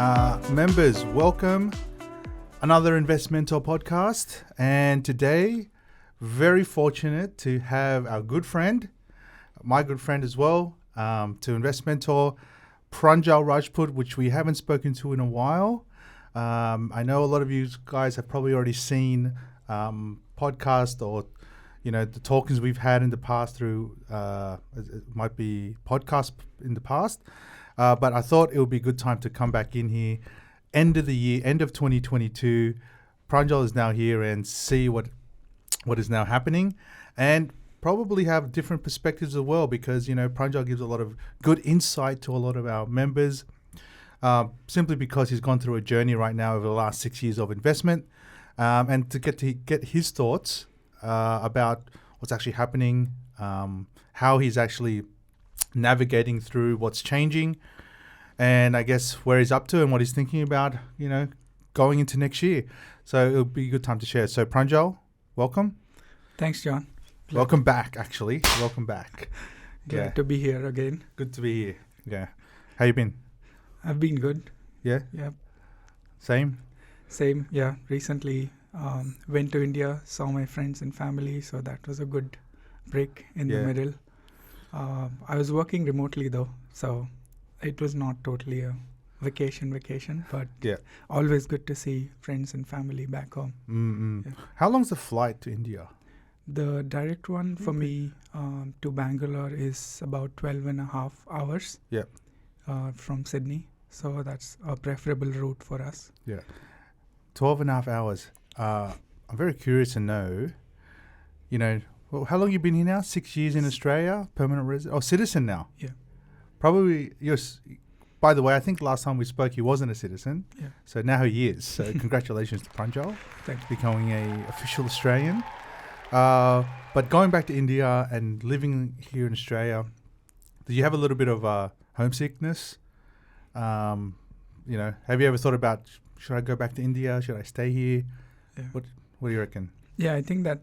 Members, welcome. Another Investmentor Podcast. And today, very fortunate to have our good friend, my good friend as well, to Investmentor Pranjal Rajput, which we haven't spoken to in a while. I know a lot of you guys have probably already seen podcast or the talkings we've had in the past through it might be podcast in the past, but I thought it would be a good time to come back in here, end of the year, end of 2022. Pranjal is now here and see what is now happening, and probably have different perspectives as well, because Pranjal gives a lot of good insight to a lot of our members, simply because he's gone through a journey right now over the last 6 years of investment, and to get his thoughts about what's actually happening, how he's actually navigating through what's changing, and I guess where he's up to and what he's thinking about, going into next year. So it'll be a good time to share. So Pranjal, welcome. Thanks, John. Welcome back, actually. Welcome back. Glad to be here again. Good to be here. Yeah. How you been? I've been good. Yeah? Yeah. Same? Same, yeah. Recently went to India, saw my friends and family, so that was a good break in the middle. I was working remotely though, so it was not totally a vacation, but always good to see friends and family back home. Yeah. How long's the flight to India? The direct one for me to Bangalore is about 12 and a half hours from Sydney. So that's a preferable route for us. Yeah. 12 and a half hours. I'm very curious to know, how long you been here now? 6 years in Australia, permanent resident, citizen now? Yeah. Probably, by the way, I think last time we spoke, he wasn't a citizen. Yeah. So now he is. So congratulations to Pranjal. Thank you. Becoming a official Australian. But going back to India and living here in Australia, do you have a little bit of homesickness? Have you ever thought about, should I go back to India? Should I stay here? Yeah. What do you reckon? Yeah, I think that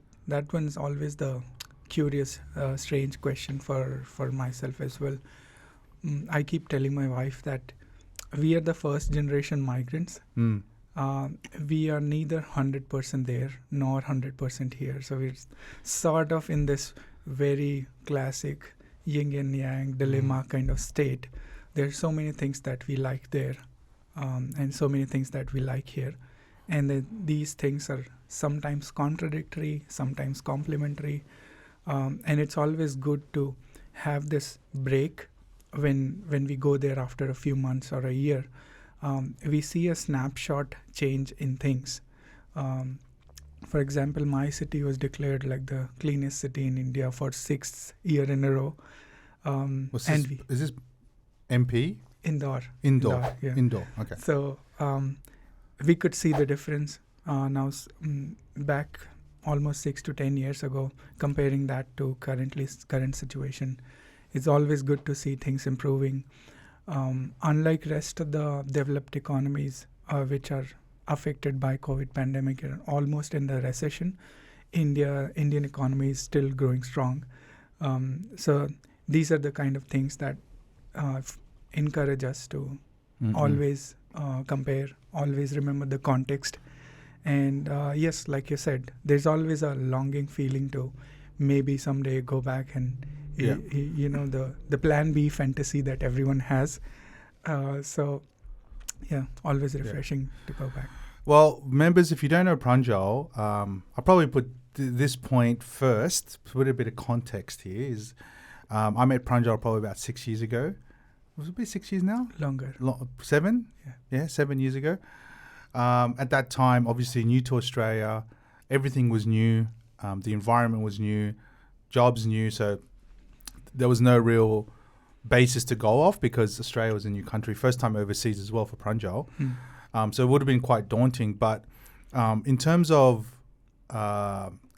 one's always the curious, strange question for myself as well. I keep telling my wife that we are the first generation migrants. We are neither 100% there nor 100% here. So it's sort of in this very classic yin and yang dilemma kind of state. There's so many things that we like there and so many things that we like here. And then these things are sometimes contradictory, sometimes complementary. And it's always good to have this break when we go there after a few months or a year. We see a snapshot change in things. For example, my city was declared like the cleanest city in India for 6th year in a row. Is this MP? Indore. Yeah. Indore, okay. So we could see the difference now back almost 6 to 10 years ago, comparing that to current situation. It's always good to see things improving. Unlike rest of the developed economies, which are affected by COVID pandemic and almost in the recession, Indian economy is still growing strong. So these are the kind of things that encourage us to always compare, always remember the context. And yes, like you said, there's always a longing feeling to maybe someday go back and the plan B fantasy that everyone has. So always refreshing to go back. Well, members, if you don't know Pranjal, I'll probably put this point first, put a bit of context here. I met Pranjal probably about 6 years ago. Was it be 6 years now? Longer. 7? Yeah, 7 years ago. At that time, obviously new to Australia, everything was new. The environment was new, jobs new. So there was no real basis to go off because Australia was a new country. First time overseas as well for Pranjal. So it would have been quite daunting. But in terms of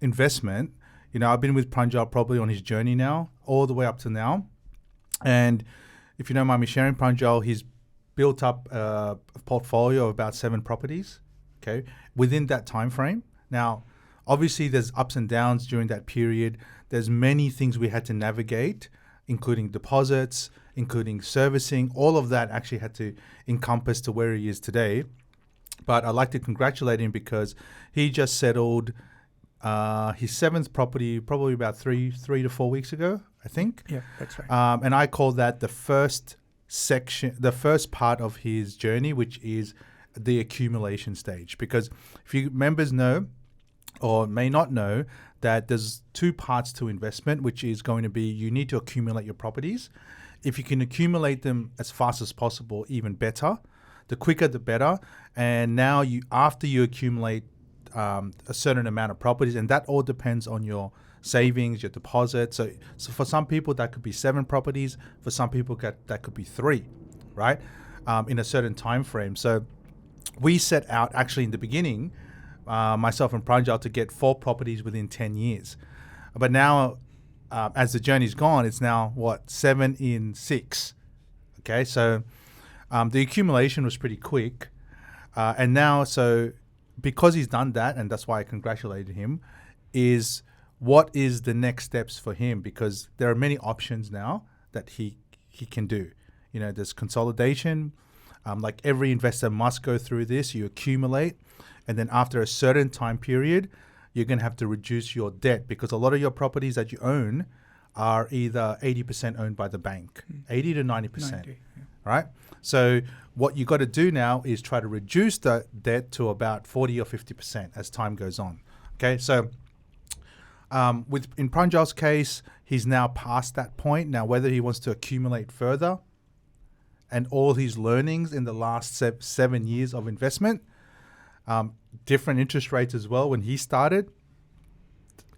investment, I've been with Pranjal probably on his journey now, all the way up to now. And if you don't mind me sharing, Pranjal, he's built up a portfolio of about 7 properties, okay, within that time frame. Now, obviously, there's ups and downs during that period. There's many things we had to navigate including deposits, including servicing. All of that actually had to encompass to where he is today. But I'd like to congratulate him because he just settled his seventh property probably about three to 4 weeks ago, I think. Yeah, that's right. And I call that the first part of his journey, which is the accumulation stage. Because if you members know or may not know that there's two parts to investment, which is going to be you need to accumulate your properties. If you can accumulate them as fast as possible, even better. The quicker, the better. And now after you accumulate a certain amount of properties, and that all depends on your savings, your deposit. So for some people, that could be 7 properties. For some people, that could be 3, right? In a certain time frame. So we set out actually in the beginning, myself and Pranjal, to get 4 properties within 10 years. But now, as the journey's gone, it's now, 7 in 6. Okay, so the accumulation was pretty quick. And now, so because he's done that, and that's why I congratulated him, is what is the next steps for him? Because there are many options now that he can do. You know, there's consolidation. Like every investor must go through this. You accumulate, and then after a certain time period, you're going to have to reduce your debt, because a lot of your properties that you own are either 80% owned by the bank, 80 to 90%, 90, yeah. Right? So what you got to do now is try to reduce the debt to about 40 or 50% as time goes on. Okay, so in Pranjal's case, he's now past that point. Now, whether he wants to accumulate further and all his learnings in the last 7 years of investment, different interest rates as well when he started,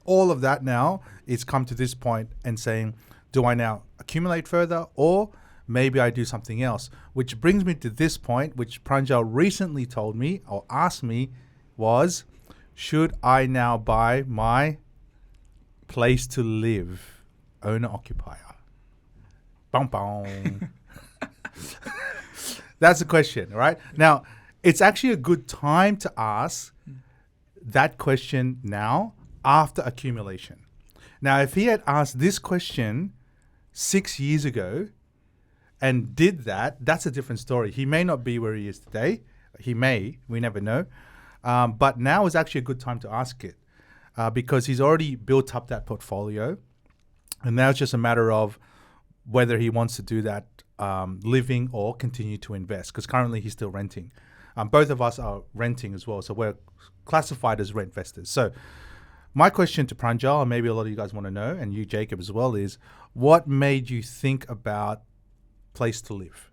all of that now is come to this point and saying, do I now accumulate further, or maybe I do something else? Which brings me to this point, which Pranjal recently told me or asked me, was, should I now buy my place to live, owner-occupier? Bum, bum. That's the question, right? Now, it's actually a good time to ask that question now after accumulation. Now, if he had asked this question 6 years ago and did that, that's a different story. He may not be where he is today. He may, we never know. But now is actually a good time to ask it because he's already built up that portfolio. And now it's just a matter of whether he wants to do that living or continue to invest, because currently he's still renting. Both of us are renting as well, so we're classified as rent investors. So my question to Pranjal, and maybe a lot of you guys want to know, and you, Jacob, as well, is what made you think about place to live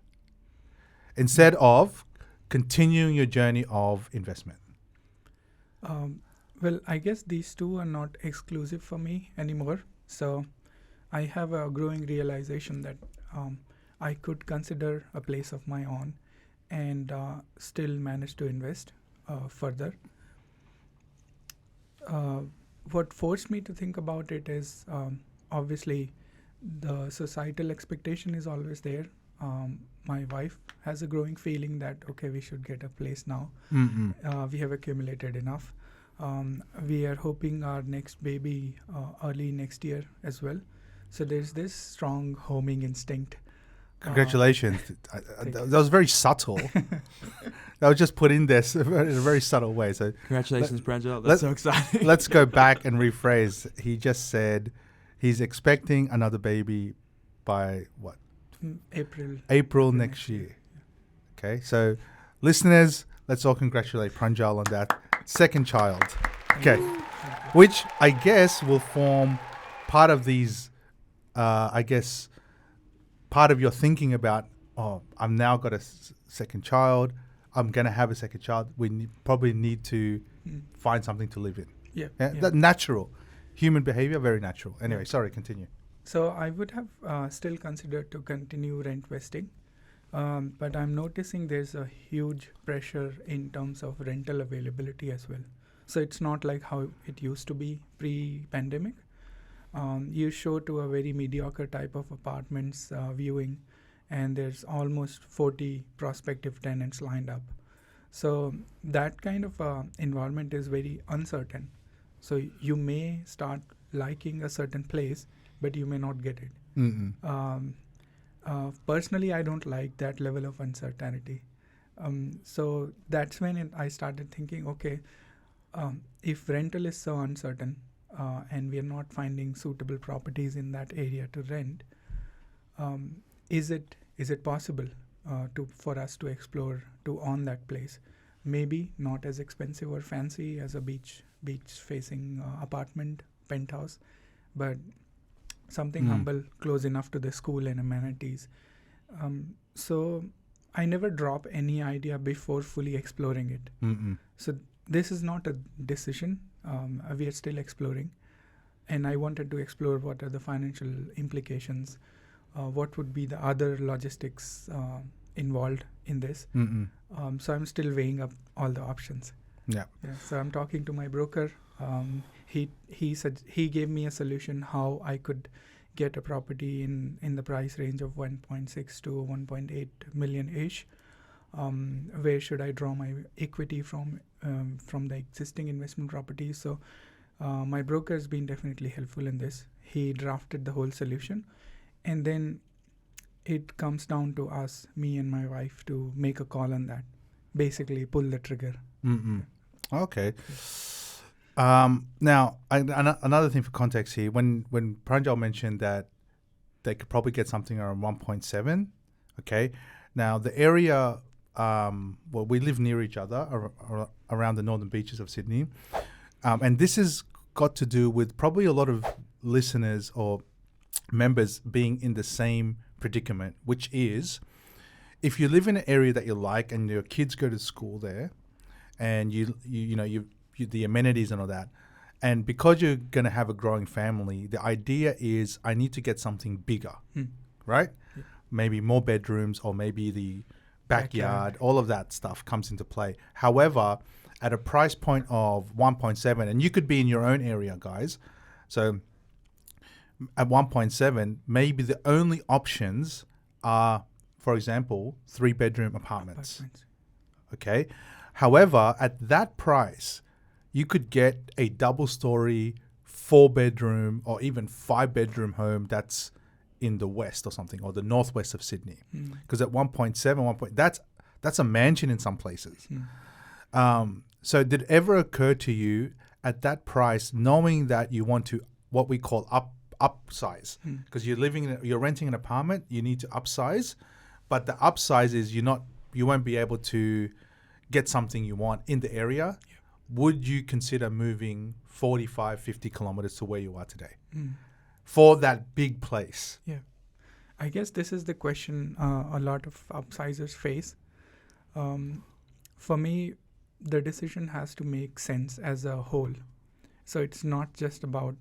instead of continuing your journey of investment? Well, I guess these two are not exclusive for me anymore. So I have a growing realization that I could consider a place of my own and still manage to invest further. What forced me to think about it is obviously the societal expectation is always there. My wife has a growing feeling that, okay, we should get a place now. We have accumulated enough. We are hoping our next baby early next year as well. So there's this strong homing instinct. Congratulations. That was very subtle. That was just put in there in a very subtle way. So congratulations, Pranjal. That's so exciting. Let's go back and rephrase. He just said he's expecting another baby by what? April next year. Okay, so listeners, let's all congratulate Pranjal on that second child. Okay, which I guess will form part of these, part of your thinking about, I've now got a second child. I'm going to have a second child. We probably need to find something to live in. Yeah. That natural. Human behavior, very natural. Anyway, sorry, continue. So I would have still considered to continue rent vesting, but I'm noticing there's a huge pressure in terms of rental availability as well. So it's not like how it used to be pre-pandemic. You show to a very mediocre type of apartments viewing, and there's almost 40 prospective tenants lined up. So that kind of environment is very uncertain. So you may start liking a certain place, but you may not get it. Personally, I don't like that level of uncertainty. So that's when I started thinking, okay, if rental is so uncertain and we are not finding suitable properties in that area to rent, is it possible for us to explore to own that place? Maybe not as expensive or fancy as a beach facing apartment penthouse, but something humble, close enough to the school and amenities. So I never drop any idea before fully exploring it. So this is not a decision. We are still exploring, and I wanted to explore what are the financial implications, what would be the other logistics involved in this. So I'm still weighing up all the options. Yeah. So I'm talking to my broker. He gave me a solution how I could get a property in the price range of 1.6 to 1.8 million ish. Where should I draw my equity from the existing investment properties? So my broker has been definitely helpful in this. He drafted the whole solution, and then it comes down to us, me and my wife, to make a call on that. Basically, pull the trigger. Okay. Now, another thing for context here, when Pranjal mentioned that they could probably get something around 1.7, okay. Now, the area, we live near each other around the northern beaches of Sydney, and this has got to do with probably a lot of listeners or members being in the same predicament, which is if you live in an area that you like and your kids go to school there, and you the amenities and all that, and because you're going to have a growing family, the idea is I need to get something bigger, right? Yeah. Maybe more bedrooms, or maybe the backyard, all of that stuff comes into play. However, at a price point of 1.7, and you could be in your own area, guys. So at 1.7, maybe the only options are, for example, 3-bedroom apartments. Okay. However, at that price, you could get a double-story, 4-bedroom, or even 5-bedroom home that's in the west or something, or the northwest of Sydney. Because at 1.7, that's a mansion in some places. So did it ever occur to you at that price, knowing that you want to what we call upsize, because you're renting an apartment, you need to upsize, but the upsize is you won't be able to get something you want in the area. Would you consider moving 45, 50 kilometers to where you are today for that big place? Yeah. I guess this is the question a lot of upsizers face. For me, the decision has to make sense as a whole. So it's not just about,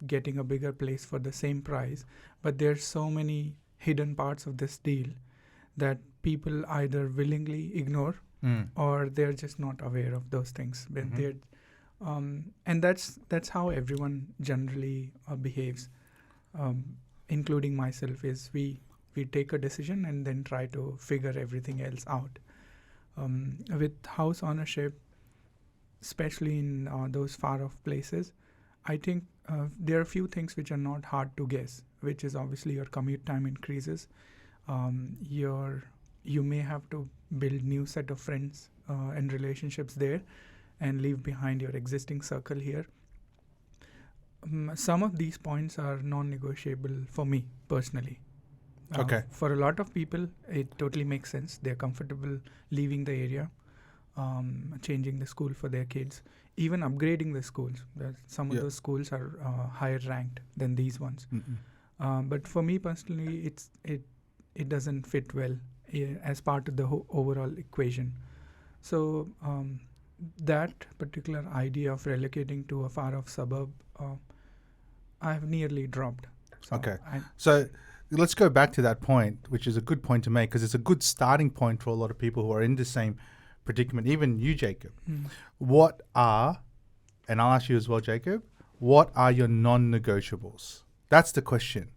getting a bigger place for the same price, but there's so many hidden parts of this deal that people either willingly ignore or they're just not aware of those things. But and that's how everyone generally behaves, including myself. Is we take a decision and then try to figure everything else out. With house ownership, especially in those far off places, I think there are a few things which are not hard to guess, which is obviously your commute time increases. You may have to build new set of friends and relationships there and leave behind your existing circle here. Some of these points are non-negotiable for me personally. Okay. For a lot of people, it totally makes sense. They're comfortable leaving the area, changing the school for their kids, even upgrading the schools. Some of those schools are higher ranked than these ones. But for me personally, it doesn't fit well as part of the overall equation. So that particular idea of relocating to a far-off suburb, I have nearly dropped. So okay. So let's go back to that point, which is a good point to make, because it's a good starting point for a lot of people who are in the same predicament, even you, Jacob. What are, and I'll ask you as well, Jacob, what are your non-negotiables? That's the question.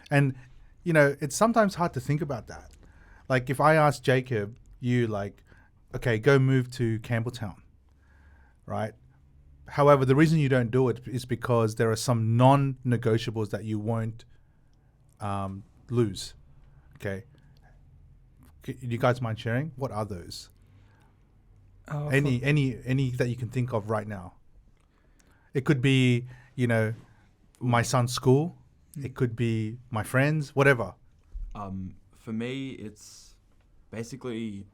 And, it's sometimes hard to think about that. Like if I ask Jacob, okay, go move to Campbelltown, right? However, the reason you don't do it is because there are some non-negotiables that you won't lose. Okay. Do you guys mind sharing? What are those? Any that you can think of right now? It could be, my son's school. It could be my friends, whatever. For me, it's basically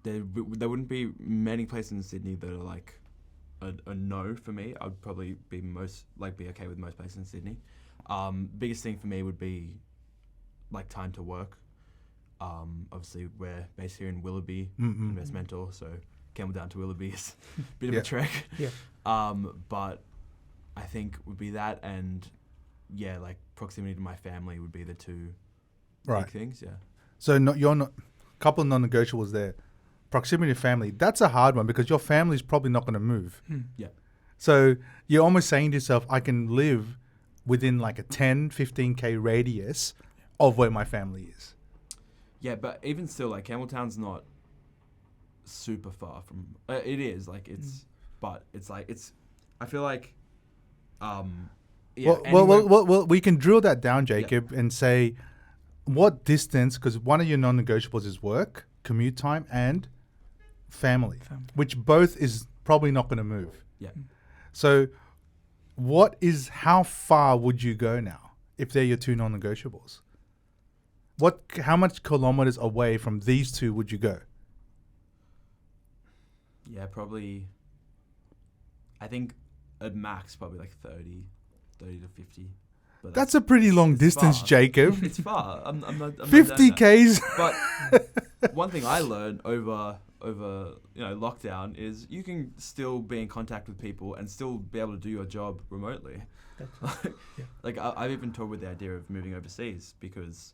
there wouldn't be many places in Sydney that are like a no for me. I'd probably be be okay with most places in Sydney. Biggest thing for me would be like time to work. Obviously, we're based here in Willoughby, Investmentor, so Campbelltown to Willoughby is a bit of a trek. Yeah. But I think would be that, and like proximity to my family would be the two big things. Yeah. So you're not couple of non-negotiables there. Proximity to family. That's a hard one because your family's probably not going to move. Yeah. So you're almost saying to yourself, I can live within like a 10, 15K radius of where my family is. Yeah, but even still, like Campbelltown's not super far from. It is like it's, but it's like it's. I feel like, Well, we can drill that down, Jacob, and say what distance, because one of your non-negotiables is work, commute time, and family, which both is probably not going to move. Yeah. So, how far would you go now if they're your two non-negotiables? How much kilometers away from these two would you go? Yeah, probably. I think at max probably like 30 to 50. But that's a pretty long distance, far. Jacob. It's far. I'm 50 Ks. But one thing I learned over lockdown is you can still be in contact with people and still be able to do your job remotely. Like I've even toyed with the idea of moving overseas because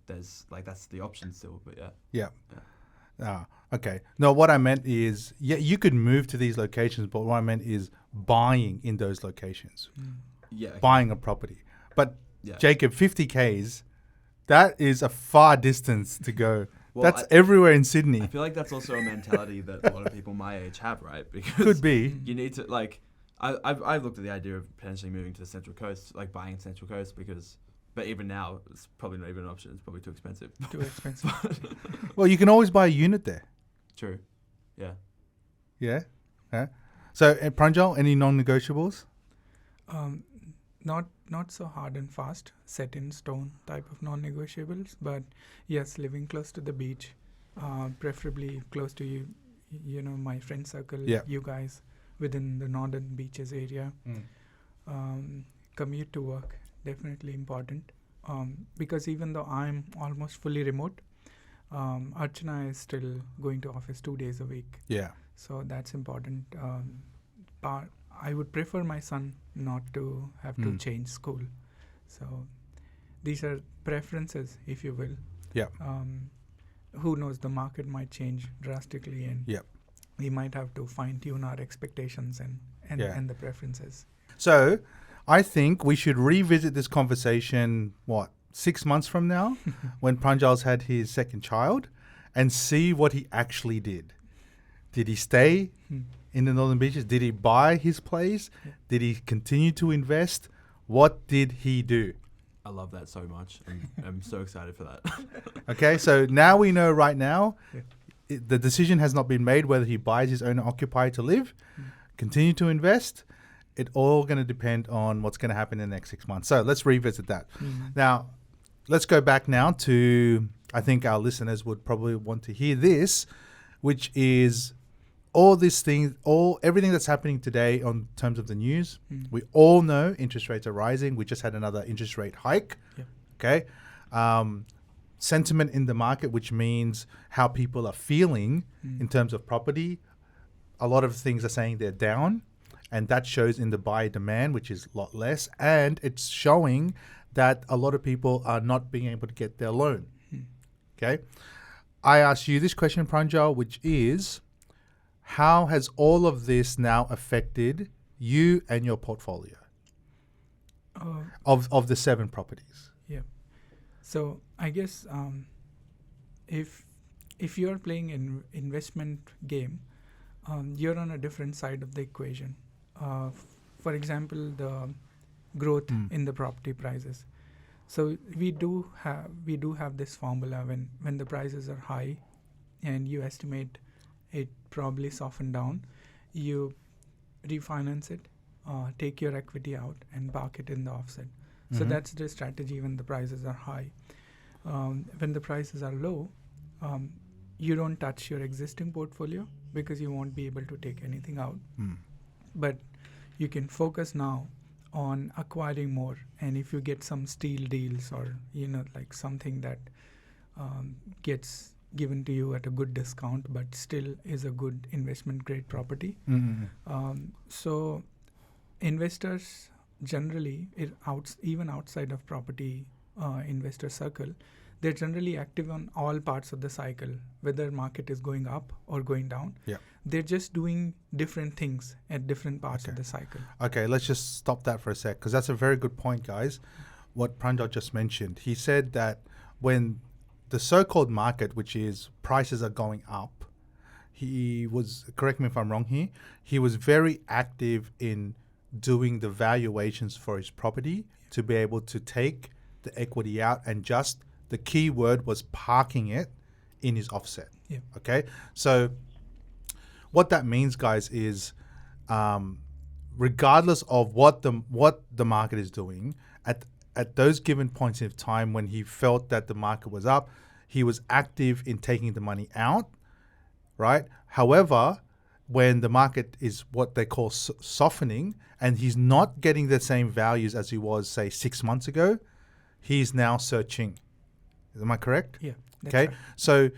there's that's the option still. But okay. No, what I meant is you could move to these locations, but what I meant is buying in those locations. Buying a property. But Jacob, 50 Ks, that is a far distance to go. Well, that's everywhere in Sydney. I feel like that's also a mentality that a lot of people my age have, right? Because could be. You need to I've looked at the idea of potentially moving to the Central Coast, like buying Central Coast, but even now it's probably not even an option. It's probably too expensive. Too expensive. Well, you can always buy a unit there. True. Yeah. Yeah. So, Pranjal, any non-negotiables? Not so hard and fast, set in stone type of non-negotiables, but yes, living close to the beach, preferably close to my friend circle, you guys within the northern beaches area. Commute to work, definitely important, because even though I'm almost fully remote, Archana is still going to office 2 days a week. Yeah. So that's important. I would prefer my son not to have to change school. So these are preferences, if you will. Yeah. Who knows, the market might change drastically and we might have to fine-tune our expectations and the preferences. So I think we should revisit this conversation, 6 months from now, when Pranjal's had his second child, and see what he actually did. Did he stay in the Northern Beaches? Did he buy his place? Did he continue to invest? What did he do? I love that so much. I'm so excited for that. Okay, so now we know right now, the decision has not been made whether he buys his own occupier to live, continue to invest. It's all going to depend on what's going to happen in the next 6 months. So let's revisit that. Now, let's go back now to, I think our listeners would probably want to hear this, which is everything that's happening today on terms of the news. We all know interest rates are rising. We just had another interest rate hike. Okay. Sentiment in the market, which means how people are feeling in terms of property. A lot of things are saying they're down, and that shows in the buyer demand, which is a lot less. And it's showing that a lot of people are not being able to get their loan. Okay. I asked you this question, Pranjal, which is, how has all of this now affected you and your portfolio of the 7 properties? Yeah. So I guess if you're playing an investment game, you're on a different side of the equation. For example, the growth in the property prices. So we do have this formula when the prices are high, and you estimate it probably soften down, you refinance it, take your equity out, and park it in the offset. So that's the strategy when the prices are high. When the prices are low, you don't touch your existing portfolio because you won't be able to take anything out. But you can focus now on acquiring more, and if you get some steal deals or like something that gets given to you at a good discount but still is a good investment grade property. So investors generally, even outside of property investor circle, they're generally active on all parts of the cycle, whether market is going up or going down. Yeah. They're just doing different things at different parts of the cycle. Okay, let's just stop that for a sec, because that's a very good point, guys. What Pranjal just mentioned. He said that when the so-called market, which is prices are going up, he was, correct me if I'm wrong here, he was very active in doing the valuations for his property to be able to take the equity out, and just the key word was parking it in his offset. Yeah. Okay, so what that means, guys, is regardless of what the market is doing at those given points in time when he felt that the market was up, he was active in taking the money out, right? However, when the market is what they call softening, and he's not getting the same values as he was, say, 6 months ago, he's now searching. Am I correct? Yeah. Okay. Right. So,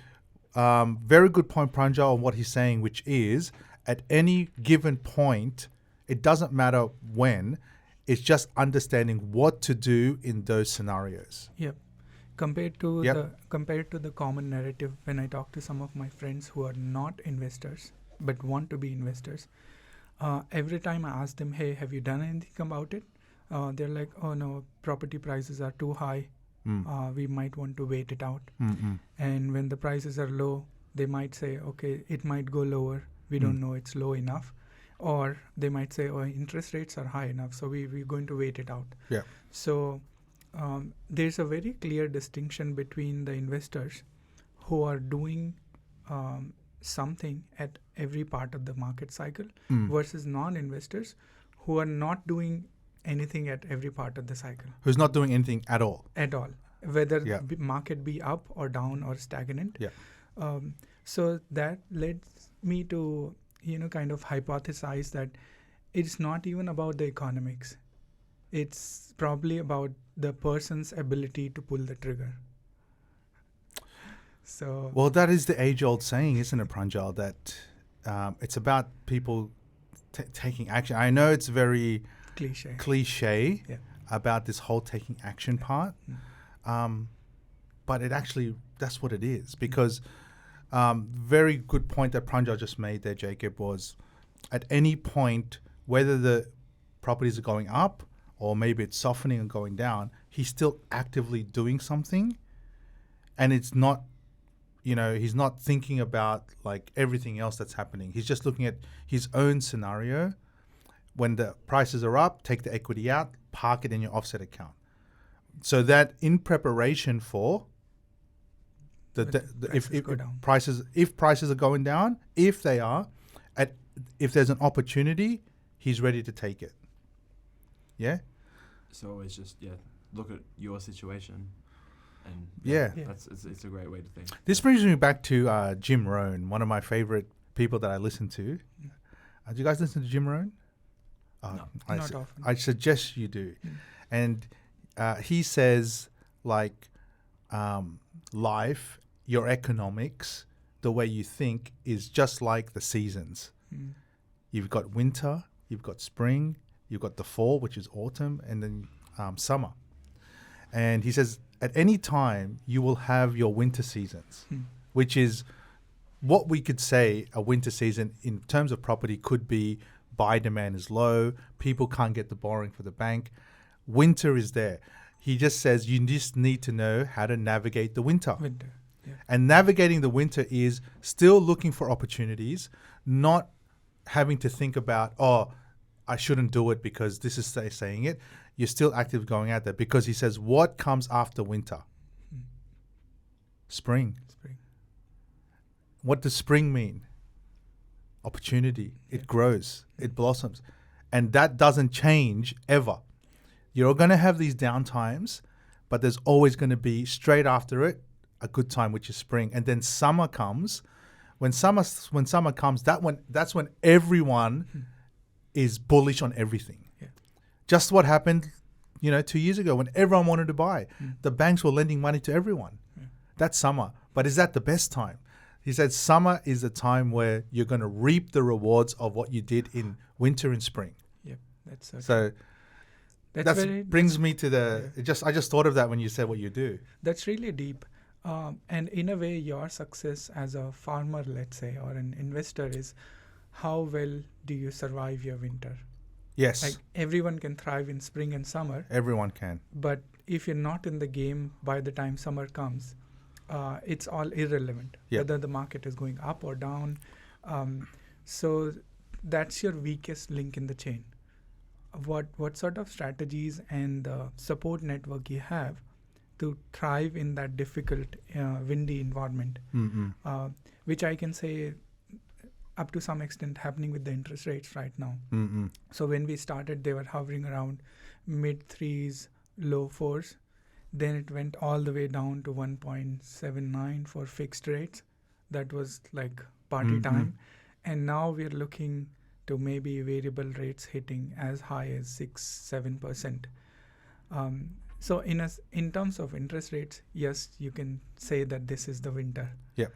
very good point, Pranjal, on what he's saying, which is at any given point, it doesn't matter when, it's just understanding what to do in those scenarios. Yep. Compared to the common narrative, when I talk to some of my friends who are not investors but want to be investors, every time I ask them, hey, have you done anything about it? They're like, oh no, property prices are too high. We might want to wait it out. And when the prices are low, they might say, okay, it might go lower. We don't know, it's low enough. Or they might say, oh, interest rates are high enough, so we're going to wait it out. Yeah. So there's a very clear distinction between the investors who are doing something at every part of the market cycle versus non-investors who are not doing anything at every part of the cycle. Who's not doing anything at all. At all. Whether the market be up or down or stagnant. Yeah. So that led me to, kind of hypothesize that it's not even about the economics. It's probably about the person's ability to pull the trigger. So. Well, that is the age-old saying, isn't it, Pranjal, that it's about people taking action. I know it's very cliche about this whole taking action part, but it actually, that's what it is. Because very good point that Pranjal just made there, Jacob, was at any point, whether the properties are going up or maybe it's softening and going down, he's still actively doing something, and it's not, he's not thinking about like everything else that's happening. He's just looking at his own scenario. When the prices are up, take the equity out, park it in your offset account. So that in preparation for if prices are going down, if they are, if there's an opportunity, he's ready to take it. Yeah. So it's just look at your situation, and it's a great way to think. This brings me back to Jim Rohn, one of my favorite people that I listen to. Do you guys listen to Jim Rohn? No, not often. I suggest you do. And he says, like, life, your economics, the way you think is just like the seasons. You've got winter, you've got spring, you've got the fall, which is autumn, and then summer. And he says, at any time, you will have your winter seasons, which is what we could say a winter season in terms of property could be buy demand is low, people can't get the borrowing for the bank. Winter is there. He just says you just need to know how to navigate the winter. And navigating the winter is still looking for opportunities, not having to think about, I shouldn't do it because this is saying it. You're still actively going out there because he says, what comes after winter? Spring. What does spring mean? Opportunity. It grows. It blossoms. And that doesn't change ever. You're going to have these down times, but there's always going to be, straight after it, a good time, which is spring. And then summer comes. When summer comes, that's when everyone is bullish on everything. Yeah. Just what happened, 2 years ago when everyone wanted to buy. The banks were lending money to everyone. Yeah. That's summer. But is that the best time? He said summer is a time where you're going to reap the rewards of what you did in winter and spring. Yep, that's okay. So that brings me to the. I just thought of that when you said what you do. That's really deep, and in a way, your success as a farmer, let's say, or an investor is how well do you survive your winter? Yes. Like everyone can thrive in spring and summer. Everyone can. But if you're not in the game by the time summer comes, it's all irrelevant, whether the market is going up or down. So that's your weakest link in the chain. What sort of strategies and support network you have to thrive in that difficult, windy environment, which I can say up to some extent happening with the interest rates right now. So when we started, they were hovering around mid 3s, low 4s. Then it went all the way down to 1.79 for fixed rates. That was like party time. And now we're looking to maybe variable rates hitting as high as 6-7%. So in terms of interest rates, yes, you can say that this is the winter. Yeah.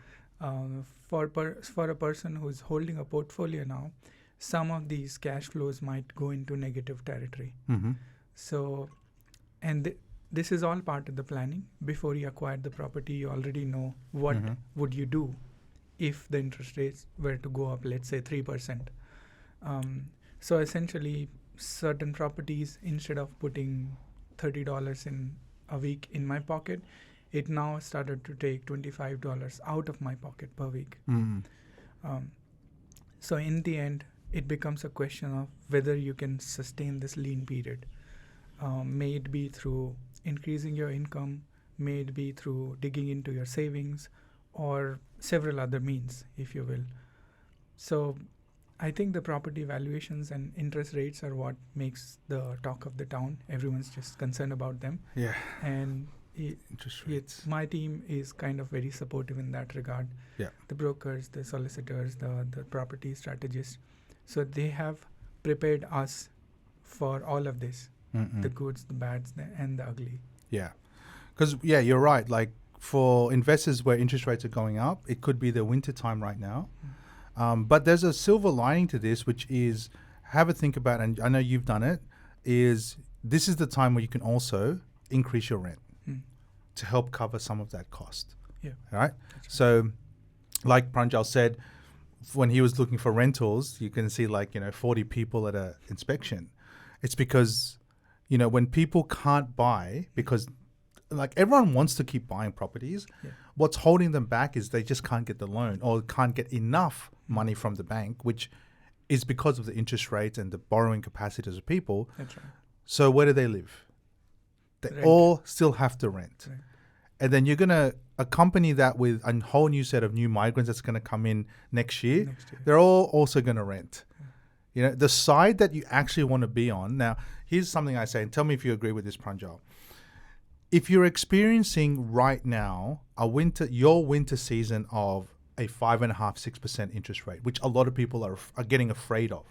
For a person who's holding a portfolio now, some of these cash flows might go into negative territory. So, and this is all part of the planning. Before you acquired the property, you already know what would you do if the interest rates were to go up, let's say 3%. So essentially, certain properties, instead of putting $30 in a week in my pocket, it now started to take $25 out of my pocket per week. So in the end, it becomes a question of whether you can sustain this lean period. May it be through increasing your income, may it be through digging into your savings, or several other means, if you will. So I think the property valuations and interest rates are what makes the talk of the town. Everyone's just concerned about them. Yeah. And interest rates. my team is kind of very supportive in that regard. Yeah. The brokers, the solicitors, the property strategists. So they have prepared us for all of this. The goods, the bads, and the ugly. Yeah. Because, you're right. Like for investors where interest rates are going up, it could be the winter time right now. But there's a silver lining to this, which is have a think about, and I know you've done it, is this is the time where you can also increase your rent to help cover some of that cost. Yeah. Right? So like Pranjal said, when he was looking for rentals, you can see 40 people at an inspection. It's because when people can't buy, because everyone wants to keep buying properties, what's holding them back is they just can't get the loan or can't get enough money from the bank, which is because of the interest rates and the borrowing capacities of people. That's right. So where do they live? They Rent. all still have to rent. Right. And then you're going to accompany that with a whole new set of new migrants that's going to come in next year. They're all also going to rent. The side that you actually want to be on. Now, here's something I say, and tell me if you agree with this, Pranjal. If you're experiencing right now your winter season of a 5.5-6% interest rate, which a lot of people are getting afraid of,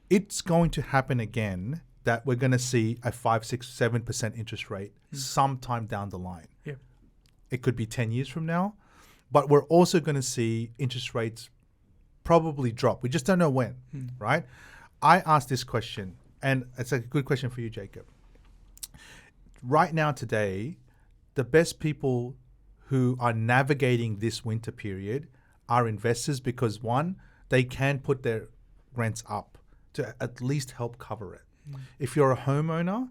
it's going to happen again that we're going to see a 5-6-7% interest rate sometime down the line. Yeah. It could be 10 years from now, but we're also going to see interest rates probably drop. We just don't know when, right? I asked this question, and it's a good question for you, Jacob. Right now, today, the best people who are navigating this winter period are investors because, one, they can put their rents up to at least help cover it. If you're a homeowner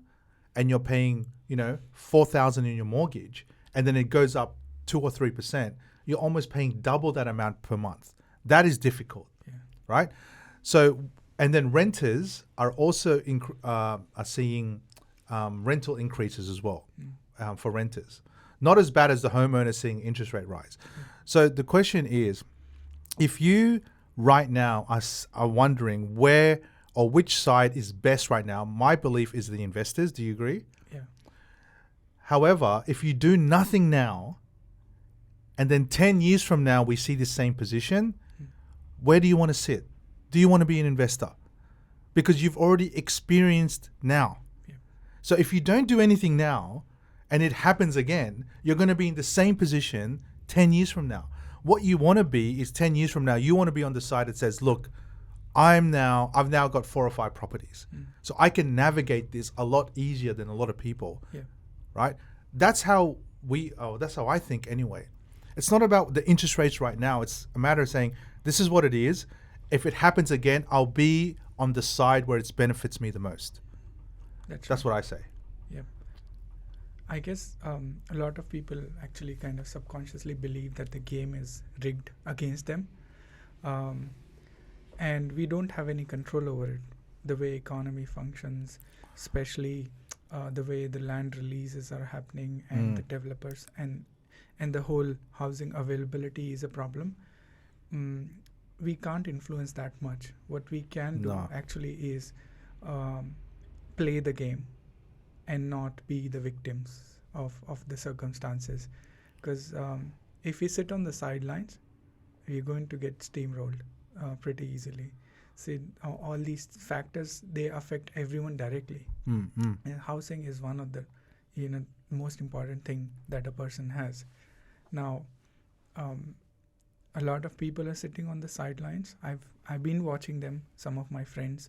and you're paying, $4,000 in your mortgage, and then it goes up 2 or 3%, you're almost paying double that amount per month. That is difficult, right? So, and then renters are also are seeing rental increases as well for renters. Not as bad as the homeowners seeing interest rate rise. So the question is, if you right now are wondering where or which side is best right now, my belief is the investors. Do you agree? Yeah. However, if you do nothing now, and then 10 years from now we see the same position, where do you want to sit? Do you want to be an investor? Because you've already experienced now. Yeah. So if you don't do anything now and it happens again, you're going to be in the same position 10 years from now. What you want to be is 10 years from now, you want to be on the side that says, look, I've now got 4 or 5 properties. So I can navigate this a lot easier than a lot of people. Yeah. Right? That's how I think anyway. It's not about the interest rates right now. It's a matter of saying, this is what it is. If it happens again, I'll be on the side where it benefits me the most. That's what I say. Yeah. I guess a lot of people actually kind of subconsciously believe that the game is rigged against them. And we don't have any control over it. The way economy functions, especially the way the land releases are happening and the developers and the whole housing availability is a problem. We can't influence that much. What we can do actually is play the game and not be the victims of the circumstances. Because if we sit on the sidelines, we're going to get steamrolled pretty easily. See, all these factors, they affect everyone directly. And housing is one of the most important thing that a person has. Now, a lot of people are sitting on the sidelines. I've been watching them. Some of my friends,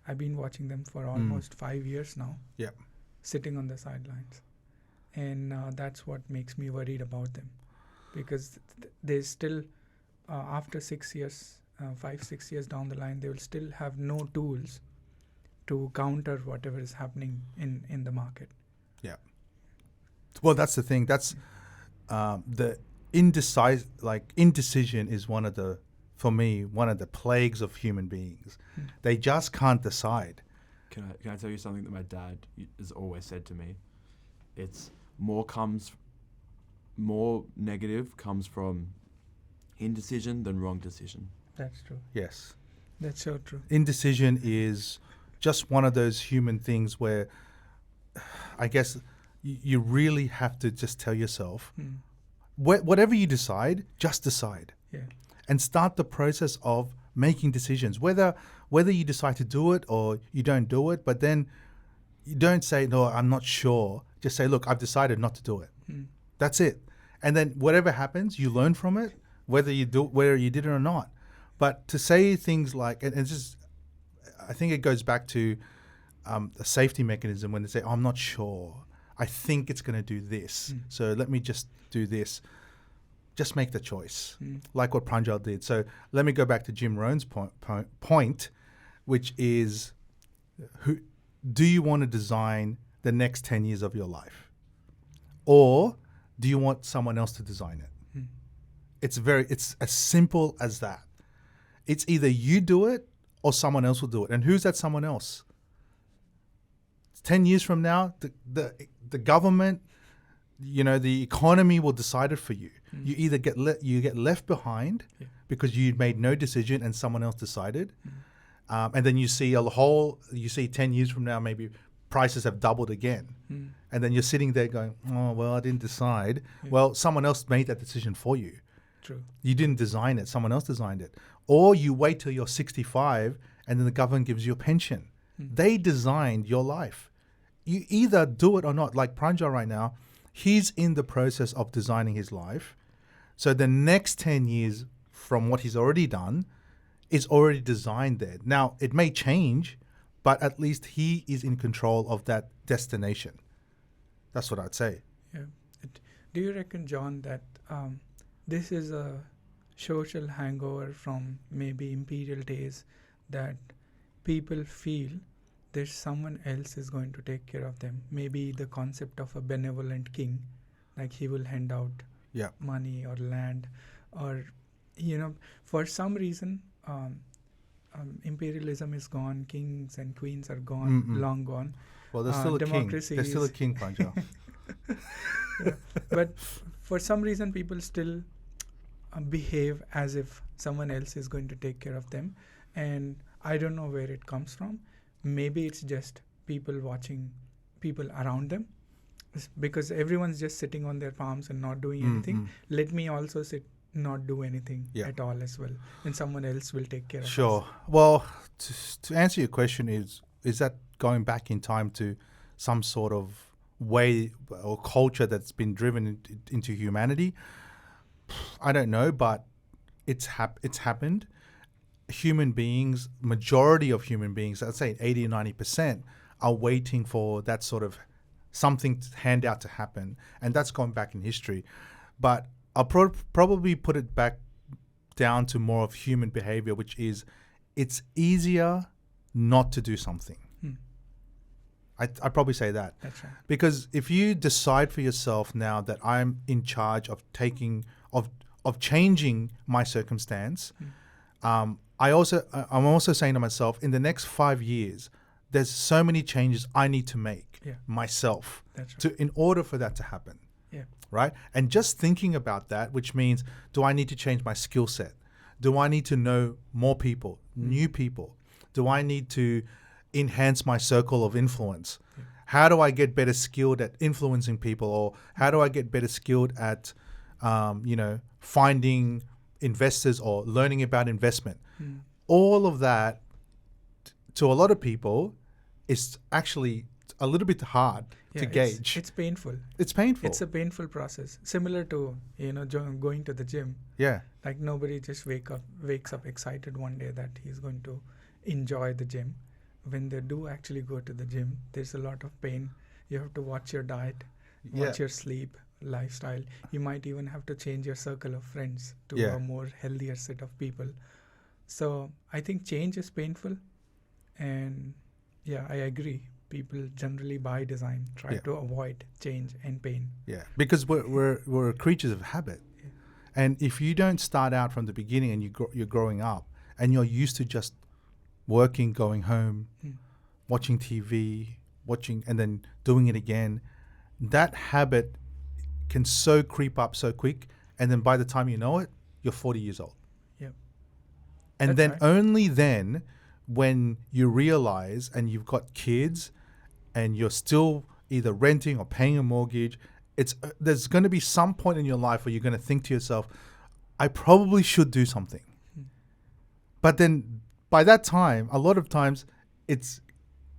I've been watching them for almost 5 years now. Yeah, sitting on the sidelines, and that's what makes me worried about them, because they still, after 6 years, 5-6 years down the line, they will still have no tools to counter whatever is happening in the market. Yeah. Well, that's the thing. That's the indecision is one of the plagues of human beings. They just can't decide. Can I tell you something that my dad has always said to me? It's more negative comes from indecision than wrong decision. That's true. Yes. That's so true. Indecision is just one of those human things where I guess you really have to just tell yourself, whatever you decide, just decide. Yeah. And start the process of making decisions, whether you decide to do it or you don't do it. But then you don't say, no, I'm not sure. Just say, look, I've decided not to do it. That's it. And then whatever happens, you learn from it, whether you did it or not. But to say things like, and it's just, I think it goes back to a safety mechanism when they say, oh, I'm not sure. I think it's going to do this. So let me just do this. Just make the choice, like what Pranjal did. So let me go back to Jim Rohn's point, which is, do you want to design the next 10 years of your life? Or do you want someone else to design it? It's as simple as that. It's either you do it or someone else will do it. And who's that someone else? 10 years from now, the government, the economy will decide it for you. You either get left behind because you made no decision and someone else decided, and then you see 10 years from now maybe prices have doubled again, and then you're sitting there going, oh well, I didn't decide. Well, someone else made that decision for you. True. You didn't design it; someone else designed it. Or you wait till you're 65 and then the government gives you a pension. They designed your life. You either do it or not. Like Pranjal right now, he's in the process of designing his life. So the next 10 years from what he's already done is already designed there. Now, it may change, but at least he is in control of that destination. That's what I'd say. Yeah. Do you reckon, John, that this is a social hangover from maybe imperial days, that people feel there's someone else is going to take care of them? Maybe the concept of a benevolent king, like he will hand out money or land, or for some reason imperialism is gone, kings and queens are gone, long gone. Well, there's still a king. Democracy There's still a is- king, Pranjal. Yeah. But for some reason, people still behave as if someone else is going to take care of them. And I don't know where it comes from. Maybe it's just people watching people around them. Because everyone's just sitting on their farms and not doing anything. Let me also sit, not do anything at all as well. And someone else will take care of us. Sure. Well, to answer your question is that going back in time to some sort of way or culture that's been driven into humanity? I don't know, but it's happened. Human beings, majority of human beings, I'd say 80 or 90%, are waiting for that sort of something handout to happen. And that's gone back in history. But I'll probably put it back down to more of human behavior, which is it's easier not to do something. I'd probably say that. That's right. Because if you decide for yourself now that I'm in charge of changing my circumstance, I'm also saying to myself, in the next 5 years, there's so many changes I need to make myself That's right. in order for that to happen. Yeah. Right? And just thinking about that, which means, do I need to change my skill set? Do I need to know more people, new people? Do I need to enhance my circle of influence? How do I get better skilled at influencing people, or how do I get better skilled at finding investors or learning about investment? All of that, to a lot of people, is actually a little bit hard to gauge. It's painful. It's painful. It's a painful process, similar to going to the gym. Yeah. Like nobody just wakes up excited one day that he's going to enjoy the gym. When they do actually go to the gym, there's a lot of pain. You have to watch your diet, watch your sleep, lifestyle. You might even have to change your circle of friends to a more healthier set of people. So I think change is painful, and I agree. People generally by design try to avoid change and pain. Yeah, because we're creatures of habit, and if you don't start out from the beginning and you're growing up and you're used to just working, going home, watching TV, and then doing it again, that habit can so creep up so quick, and then by the time you know it, you're 40 years old. Yep. And That's then right. only then, when you realize and you've got kids and you're still either renting or paying a mortgage, there's going to be some point in your life where you're going to think to yourself, I probably should do something. But then by that time, a lot of times it's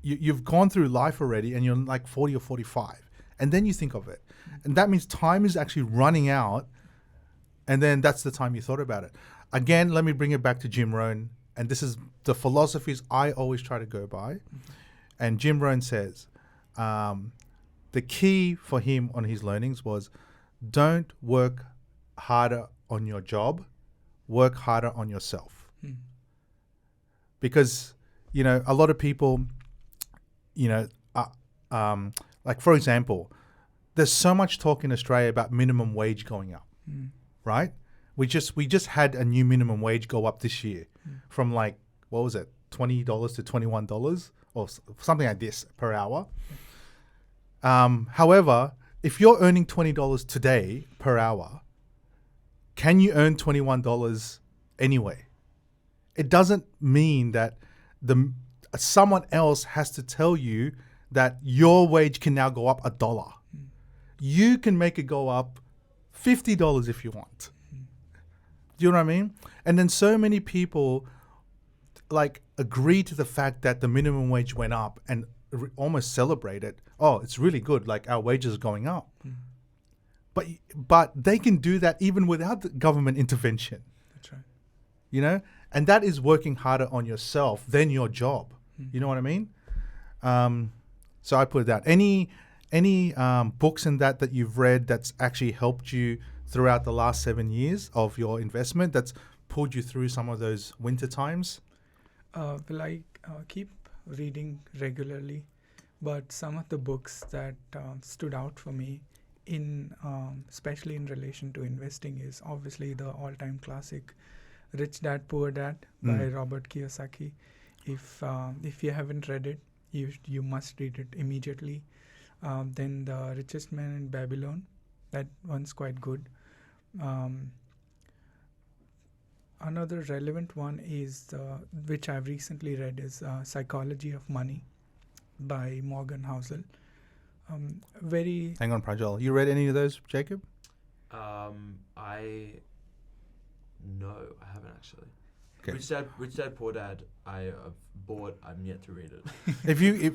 you've gone through life already and you're like 40 or 45, and then you think of it. And that means time is actually running out, and then that's the time you thought about it. Again, let me bring it back to Jim Rohn, and this is the philosophies I always try to go by. And Jim Rohn says, the key for him on his learnings was, don't work harder on your job, work harder on yourself. Because, a lot of people, like for example, there's so much talk in Australia about minimum wage going up, right? We just had a new minimum wage go up this year from like, what was it, $20 to $21 or something like this per hour. However, if you're earning $20 today per hour, can you earn $21 anyway? It doesn't mean that someone else has to tell you that your wage can now go up $1. You can make it go up $50 if you want. Do you know what I mean? And then so many people agree to the fact that the minimum wage went up and almost celebrate it. Oh, it's really good. Like our wages are going up. But they can do that even without the government intervention. That's right. And that is working harder on yourself than your job. You know what I mean? So I put it out. Any books in that you've read that's actually helped you throughout the last 7 years of your investment, that's pulled you through some of those winter times? Well, I keep reading regularly, but some of the books that stood out for me, especially in relation to investing, is obviously the all-time classic, Rich Dad Poor Dad by Robert Kiyosaki. If you haven't read it, you must read it immediately. Then The Richest Man in Babylon, that one's quite good. Another relevant one is which I've recently read is Psychology of Money by Morgan Housel. Very Hang on, Pranjal. You read any of those, Jacob? No, I haven't actually. Okay. Rich Dad Poor Dad. I've bought. I'm yet to read it.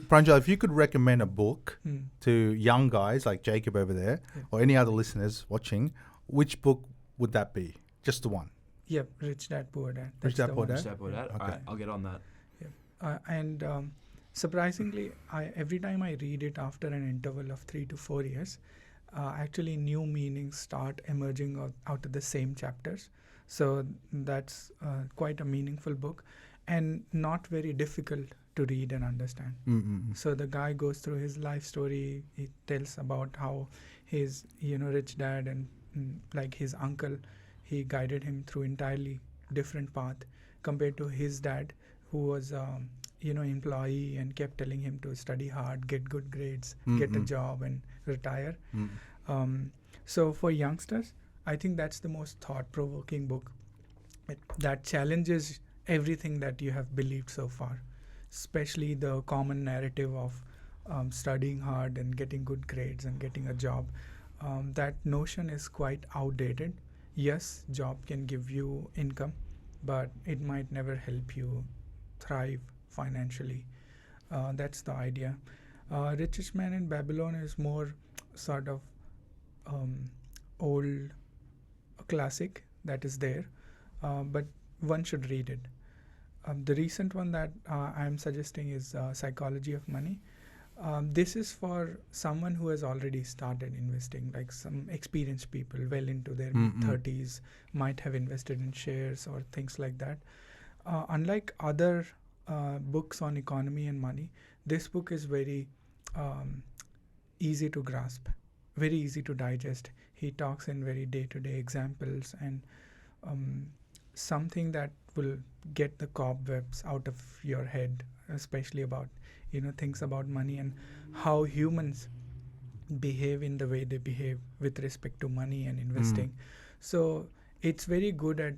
Pranjal, if you could recommend a book Hmm. to young guys like Jacob over there, Yeah. or any other listeners watching, which book would that be? Just the one. Yep, Rich Dad Poor Dad. Rich That's Dad the Poor one. Dad? Rich Dad Poor Dad. Okay. Alright, I'll get on that. And surprisingly, every time I read it after an interval of 3 to 4 years, actually new meanings start emerging out of the same chapters. So that's quite a meaningful book and not very difficult to read and understand. So the guy goes through his life story. He tells about how his rich dad and like his uncle, he guided him through entirely different path compared to his dad, who was employee and kept telling him to study hard, get good grades, get a job and retire. So for youngsters, I think that's the most thought-provoking book that challenges everything that you have believed so far, especially the common narrative of studying hard and getting good grades and getting a job. That notion is quite outdated. Yes, job can give you income, but it might never help you thrive financially. That's the idea. Richest Man in Babylon is more sort of old classic that is there, but one should read it. The recent one that I'm suggesting is Psychology of Money. This is for someone who has already started investing, like some experienced people well into their mid-30s might have invested in shares or things like that. Unlike other books on economy and money, this book is very easy to grasp, very easy to digest. He talks in very day-to-day examples and something that will get the cobwebs out of your head, especially about things about money and how humans behave in the way they behave with respect to money and investing. So it's very good at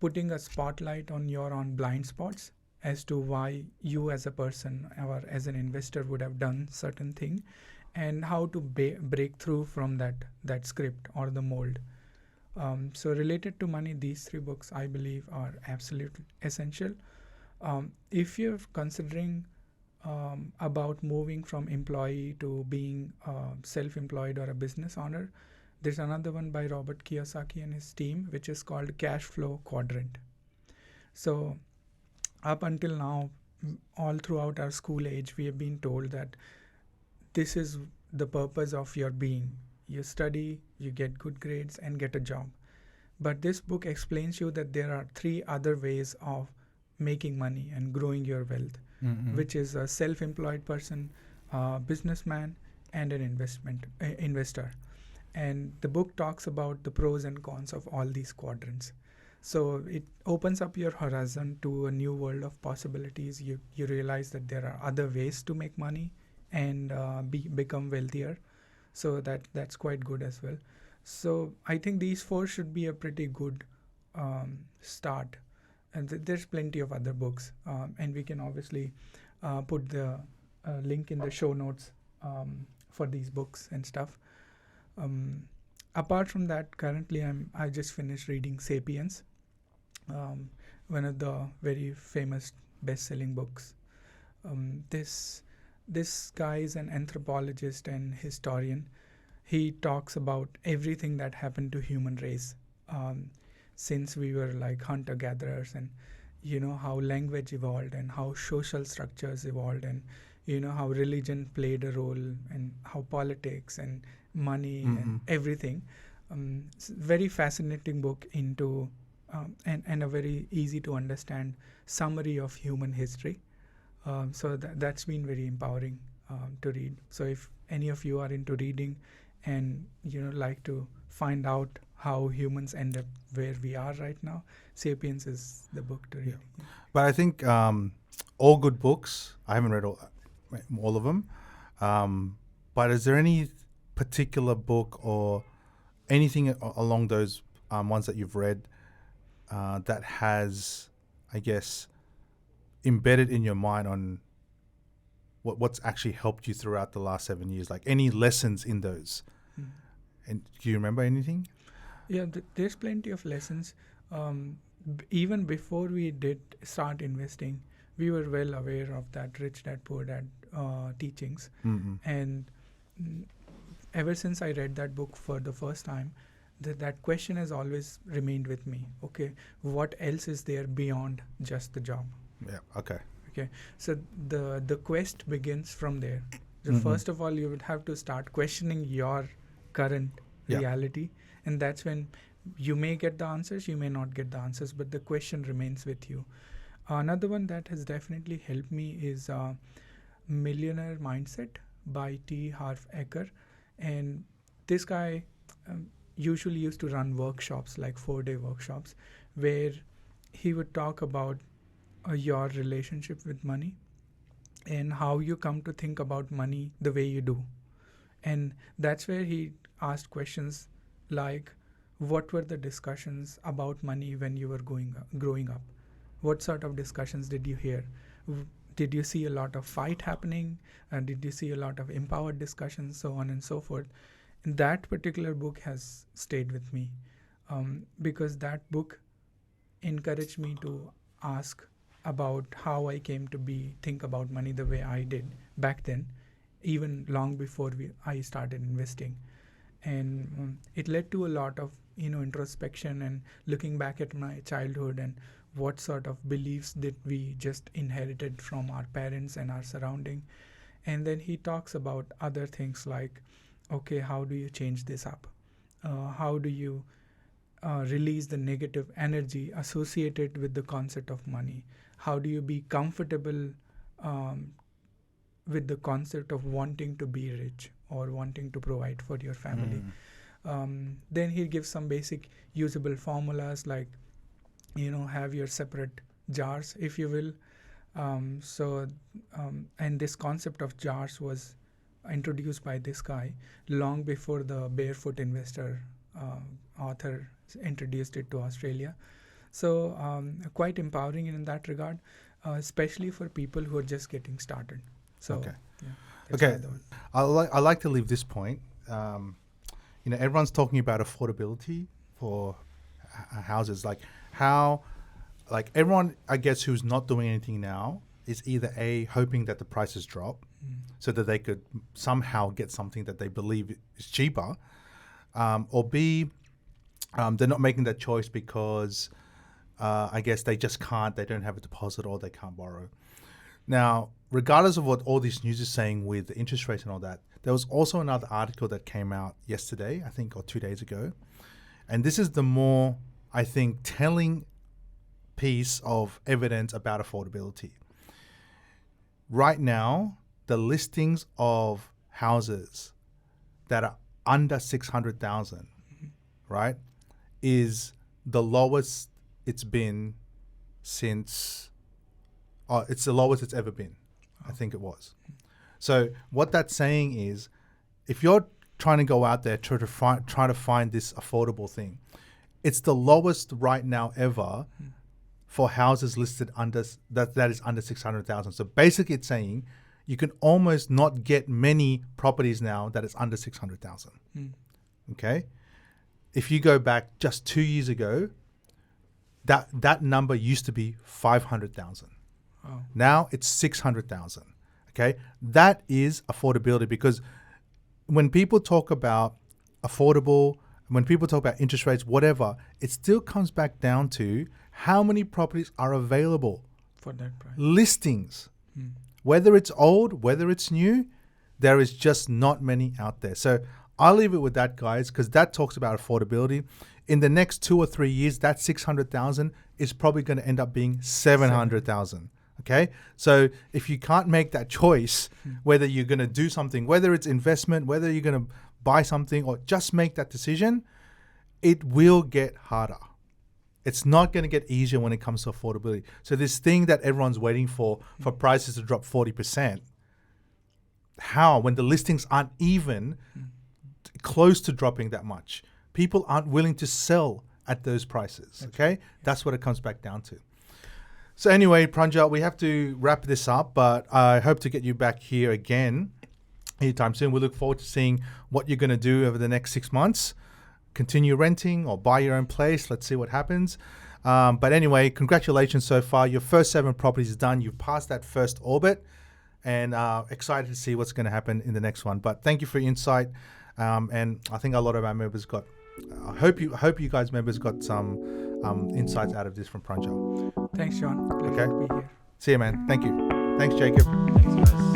putting a spotlight on your own blind spots as to why you as a person or as an investor would have done certain thing and how to break through from that script or the mold. So related to money, these 3 books I believe are absolutely essential. If you're considering about moving from employee to being self-employed or a business owner, there's another one by Robert Kiyosaki and his team, which is called Cashflow Quadrant. So up until now, all throughout our school age, we have been told that this is the purpose of your being. You study, you get good grades and get a job. But this book explains you that there are 3 other ways of making money and growing your wealth, which is a self-employed person, businessman, and an investor. And the book talks about the pros and cons of all these quadrants. So it opens up your horizon to a new world of possibilities. You realize that there are other ways to make money and become wealthier. So that's quite good as well. So I think these 4 should be a pretty good start. And there's plenty of other books. And we can obviously put the link in the show notes for these books and stuff. Apart from that, currently I just finished reading Sapiens, one of the very famous best-selling books. This guy is an anthropologist and historian. He talks about everything that happened to human race since we were like hunter-gatherers, and how language evolved and how social structures evolved, and how religion played a role, and how politics and money and everything. It's a very fascinating book into and a very easy to understand summary of human history. So that's been very empowering to read. So if any of you are into reading and like to find out how humans end up where we are right now, Sapiens is the book to read. But I think all good books, I haven't read all of them, but is there any particular book or anything along those ones that you've read that has, I guess, embedded in your mind on what's actually helped you throughout the last 7 years? Like any lessons in those? And do you remember anything? Yeah, there's plenty of lessons. Even before we did start investing, we were well aware of that Rich Dad Poor Dad teachings. And ever since I read that book for the first time, that question has always remained with me. Okay, what else is there beyond just the job? Yeah, okay. Okay, so the quest begins from there. So first of all, you would have to start questioning your current reality, and that's when you may get the answers, you may not get the answers, but the question remains with you. Another one that has definitely helped me is Millionaire Mindset by T. Harv Eker. And this guy usually used to run workshops, like 4-day workshops, where he would talk about your relationship with money and how you come to think about money the way you do. And that's where he asked questions like, what were the discussions about money when you were growing up? What sort of discussions did you hear? Did you see a lot of fight happening? Did you see a lot of empowered discussions, so on and so forth? And that particular book has stayed with me because that book encouraged me to ask about how I came to think about money the way I did back then, even long before I started investing. And it led to a lot of introspection and looking back at my childhood and what sort of beliefs did we just inherited from our parents and our surrounding. And then he talks about other things like, okay, how do you change this up? How do you release the negative energy associated with the concept of money? How do you be comfortable with the concept of wanting to be rich or wanting to provide for your family? Then he gives some basic usable formulas like, have your separate jars, if you will. And this concept of jars was introduced by this guy long before the Barefoot Investor author introduced it to Australia. So quite empowering in that regard, especially for people who are just getting started. So, okay. I like to leave this point. Everyone's talking about affordability for houses. Like everyone, I guess, who's not doing anything now is either A, hoping that the prices drop so that they could somehow get something that they believe is cheaper, or B, they're not making that choice because I guess they just can't, they don't have a deposit or they can't borrow. Now, regardless of what all this news is saying with the interest rates and all that, there was also another article that came out yesterday, I think, or 2 days ago. And this is the more, I think, telling piece of evidence about affordability. Right now, the listings of houses that are under 600,000, right, is the lowest it's been since, it's the lowest it's ever been, I think it was. So what that's saying is, if you're trying to go out there try to find this affordable thing, it's the lowest right now ever for houses listed under that is under 600,000. So basically, it's saying you can almost not get many properties now that is under 600,000. Okay, if you go back just 2 years ago, that number used to be 500,000. Now it's 600,000. Okay, that is affordability, because when people talk about affordable, when people talk about interest rates, whatever, it still comes back down to how many properties are available for that price. Listings. Whether it's old, whether it's new, there is just not many out there. So I'll leave it with that, guys, because that talks about affordability. In the next 2 or 3 years, that 600,000 is probably going to end up being 700,000. Okay, so if you can't make that choice, whether you're going to do something, whether it's investment, whether you're going to buy something, or just make that decision, it will get harder. It's not going to get easier when it comes to affordability. So this thing that everyone's waiting for prices to drop 40%, how, when the listings aren't even close to dropping that much? People aren't willing to sell at those prices, okay? That's what it comes back down to. So anyway, Pranjal, we have to wrap this up, but I hope to get you back here again anytime soon. We look forward to seeing what you're going to do over the next 6 months. Continue renting or buy your own place. Let's see what happens. But anyway, congratulations so far. Your first 7 properties is done. You've passed that first orbit, and excited to see what's going to happen in the next one. But thank you for your insight. And I think a lot of our members got, I hope you guys members got some insights out of this from Pranjal. Thanks, John. Okay. Pleasure to be here. See you, man. Thank you. Thanks, Jacob. Thanks, guys.